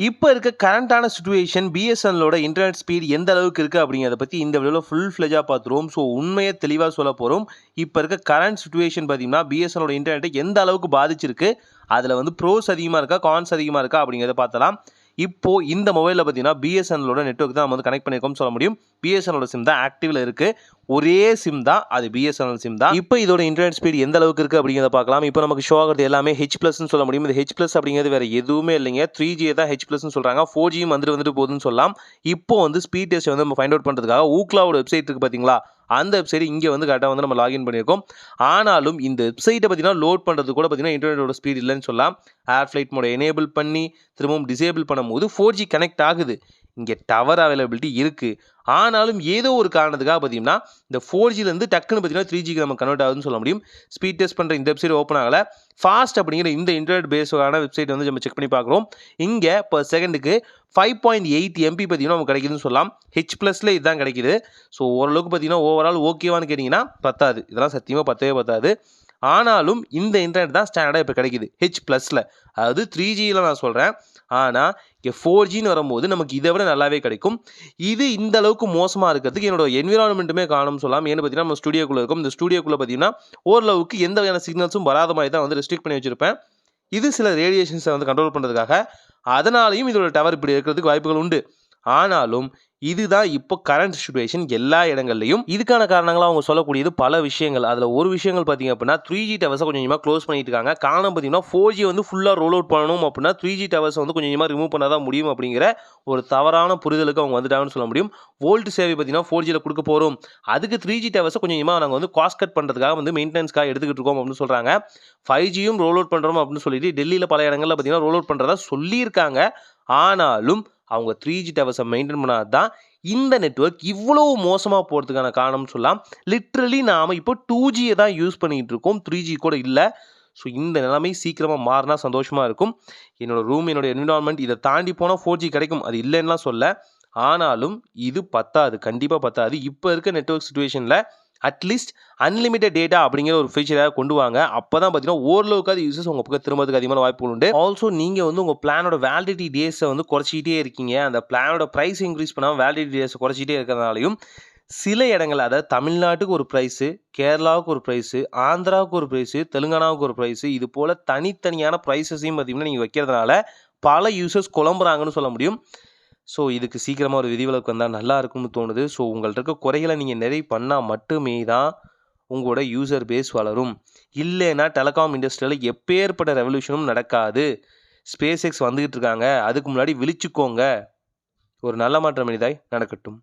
இப்போ இருக்க கரண்டான situation பிஎஸ்என்எல்லோட internet speed எந்த அளவுக்கு இருக்குது அப்படிங்கிறத பற்றி இந்த வீடியோவில் ஃபுல் ஃப்ளெஜாக பார்த்துருவோம். ஸோ உண்மையை தெளிவாக சொல்ல போகிறோம். இப்போ இருக்க கரண்ட் சிச்சுவேஷன் பார்த்தீங்கன்னா பிஎஸ்என்எல்லோட இன்டர்நெட்டை எந்த அளவுக்கு பாதிச்சிருக்கு, அதில் வந்து ப்ரோஸ் அதிகமாக இருக்கா கான்ஸ் அதிகமாக இருக்கா அப்படிங்கிறத பார்த்தலாம். இப்போது இந்த மொபைலில் பார்த்தீங்கன்னா பிஎஸ்என்எல்லோட நெட்வொர்க் தான் நம்ம வந்து கனெக்ட் பண்ணியிருக்கோம்னு சொல்ல முடியும். பிஎஸ்என்எல்லோட சிம் தான் ஆக்டிவில் இருக்குது. ஒரே சிம் தான், அது பிஎஸ்என்எல் சிம் தான். இப்போ இதோட இன்டர்நெட் ஸ்பீட் எந்த அளவுக்கு இருக்குது அப்படிங்கிறத பார்க்கலாம். இப்போ நமக்கு ஷோ ஆகிறது எல்லாமே H+ன்னு சொல்ல முடியும். இந்த H+ அப்படிங்கிறது வேறு எதுவுமே இல்லைங்க. 3G தான் H+ன்னு சொல்கிறாங்க. 4Gயும் வந்துட்டு போகுதுன்னு சொல்லலாம். இப்போ வந்து ஸ்பீட் டெஸ்ட் வந்து நம்ம ஃபைண்ட் அவுட் பண்ணுறதுக்காக ஊக்லாவோட வெப்சைட் இருக்குது பார்த்தீங்களா, அந்த வெப்சைட் இங்கே வந்து கரெக்டாக வந்து நம்ம லாகின் பண்ணியிருக்கோம். ஆனாலும் இந்த வெப்சைட்டை பார்த்தீங்கன்னா லோட் பண்ணுறது கூட பார்த்தீங்கன்னா இன்டர்நெட்டோட ஸ்பீட் இல்லைன்னு சொல்லலாம். ஏர் ஃப்ளைட் மோட எனேபிள் பண்ணி திரும்பவும் டிசேபிள் பண்ணும்போது 4G கனெக்ட் ஆகுது. இங்கே டவர் அவைலபிலிட்டி இருக்குது. ஆனாலும் ஏதோ ஒரு காரணத்துக்காக பார்த்தீங்கன்னா இந்த 4Gலேருந்து டக்குன்னு பார்த்தீங்கன்னா 3Gக்கு நம்ம கன்வெர்ட் ஆகுதுன்னு சொல்ல முடியும். ஸ்பீட் டெஸ்ட் பண்ணுற இந்த வெப்சைட் ஓப்பன் ஆகலை. ஃபாஸ்ட் அப்படிங்கிற இந்த இன்டர்நெட் பேஸான வெப்சைட் வந்து நம்ம செக் பண்ணி பார்க்குறோம். இங்கே பர் செகண்டுக்கு 5.8 MB பார்த்தீங்கன்னா நமக்கு கிடைக்குதுன்னு சொல்லலாம். H+ல இதுதான் கிடைக்குது. ஸோ ஓரளவுக்கு பார்த்தீங்கன்னா ஓவரால் ஓகேவான்னு கேட்டிங்கன்னா பத்தாது. இதெல்லாம் சத்தியமாக பத்தாது. ஆனாலும் இந்த இன்டர்நெட் தான் ஸ்டாண்டர்டாக இப்போ கிடைக்குது H+ல, அதாவது 3Gயில் நான் சொல்கிறேன். ஆனால் இங்கே 4Gன்னு வரும்போது நமக்கு இதை விட நல்லாவே கிடைக்கும். இது இந்த அளவுக்கு மோசமாக இருக்கிறதுக்கு என்னோட என்விரான்மெண்ட்டுமே காரணம் சொல்லலாம். ஏன்னு பார்த்தீங்கன்னா நம்ம ஸ்டுடியோக்குள்ளே இருக்கும். இந்த ஸ்டுடியோக்குள்ளே பார்த்தீங்கன்னா ஓரளவுக்கு எந்த வகையான சிக்னல்ஸும் வராத மாதிரி தான் வந்து ரெஸ்ட்ரிக்ட் பண்ணி வச்சுருப்பேன். இது சில ரேடியேஷன்ஸை வந்து கண்ட்ரோல் பண்ணுறதுக்காக. அதனாலையும் இதோட டவர் இப்படி இருக்கிறதுக்கு வாய்ப்புகள் உண்டு. ஆனாலும் இதுதான் இப்போ கரண்ட் சிச்சுவேஷன் எல்லா இடங்கள்லையும். இதுக்கான காரணங்களாக அவங்க சொல்லக்கூடியது பல விஷயங்கள். அதில் ஒரு விஷயங்கள் பார்த்தீங்க அப்படின்னா 3G டவர்ஸை கொஞ்சம் கொஞ்சமாக க்ளோஸ் பண்ணிட்டு இருக்காங்க. காரணம் பார்த்தீங்கன்னா 4G வந்து ஃபுல்லாக ரோல் அவுட் பண்ணணும் அப்படின்னா 3G டவர்ஸை வந்து கொஞ்சம் கொஞ்சமாக ரிமூவ் பண்ணால் தான் முடியும் அப்படிங்கிற ஒரு தவறான புரிதலுக்கு அவங்க வந்துட்டாங்கன்னு சொல்ல முடியும். வோல்ட் சேவை பார்த்தீங்கன்னா 4Gயில் கொடுக்க போகிறோம், அதுக்கு 3G டவர்ஸை கொஞ்சம் கொஞ்சமாக நாங்கள் வந்து காஸ்ட் கட் பண்ணுறதுக்காக வந்து மெயின்டெனன்ஸ்க்காக எடுத்துக்கிட்டு இருக்கோம் அப்படின்னு சொல்கிறாங்க. 5Gயும் ரோல் அவுட் பண்ணுறோம் அப்படின்னு சொல்லிட்டு டெல்லியில் பல இடங்களில் பார்த்தீங்கன்னா ரோல் அவுட் பண்ணுறதா சொல்லியிருக்காங்க. ஆனாலும் அவங்க 3G டவர்ஸை மெயின்டைன் பண்ணாது தான் இந்த நெட்வொர்க் இவ்வளோ மோசமாக போகிறதுக்கான காரணம்னு சொல்லலாம். லிட்ரலி நாம் இப்போ 2Gயை தான் யூஸ் பண்ணிகிட்டு இருக்கோம், 3G கூட இல்லை. ஸோ இந்த நிலைமை சீக்கிரமாக மாறினா சந்தோஷமாக இருக்கும். என்னோடய ரூம், என்னோடய என்விரான்மெண்ட் இதை தாண்டி போனால் 4G கிடைக்கும், அது இல்லைன்னா சொல்ல. ஆனாலும் இது பத்தாது, கண்டிப்பாக பத்தாது. இப்போ இருக்க நெட்வொர்க் சிச்சுவேஷனில் அட்லீஸ்ட் அன்லிமிட்டட் டேட்டா அப்படிங்கிற ஒரு ஃபீச்சராக கொண்டு வாங்க. அப்போ தான் பார்த்தீங்கன்னா ஓரளவுக்காவது யூசர்ஸ் உங்கள் பக்கம் திரும்பறதுக்கு அதிகமான வாய்ப்புகள் உண்டு. ஆல்சோ நீங்கள் வந்து உங்கள் பிளானோட வேலிடிட்டி டேஸை வந்து குறைச்சிக்கிட்டே இருக்கீங்க. அந்த பிளானோட ப்ரைஸ் இன்க்ரீஸ் பண்ணாமல் வேலிடிட்டி டேஸை குறைச்சிக்கிட்டே இருக்கிறதுனாலையும் சில இடங்கள், அதாவது தமிழ்நாட்டுக்கு ஒரு ப்ரைஸு, கேரளாவுக்கு ஒரு ப்ரைஸு, ஆந்திராவுக்கு ஒரு ப்ரைஸு, தெலுங்கானாவுக்கு ஒரு ப்ரைஸு, இது போல் தனித்தனியான ப்ரைஸஸையும் பார்த்தீங்கன்னா நீங்கள் வைக்கிறதுனால பல யூசர்ஸ் குழம்புறாங்கன்னு சொல்ல முடியும். ஸோ இதுக்கு சீக்கிரமாக ஒரு விதிவிலக்கு வந்தால் நல்லா இருக்கும்னு தோணுது. ஸோ உங்கள்கிட்ட இருக்க குறைகளை நீங்கள் நிறைவு பண்ணால் மட்டுமே தான் உங்களோட யூசர் பேஸ் வளரும். இல்லைன்னா டெலிகாம் இண்டஸ்ட்ரியில் எப்பேற்பட்ட ரெவல்யூஷனும் நடக்காது. SpaceX வந்துக்கிட்டு இருக்காங்க, அதுக்கு முன்னாடி விழிச்சுக்கோங்க. ஒரு நல்ல மாற்றம் இனிதாய் நடக்கட்டும்.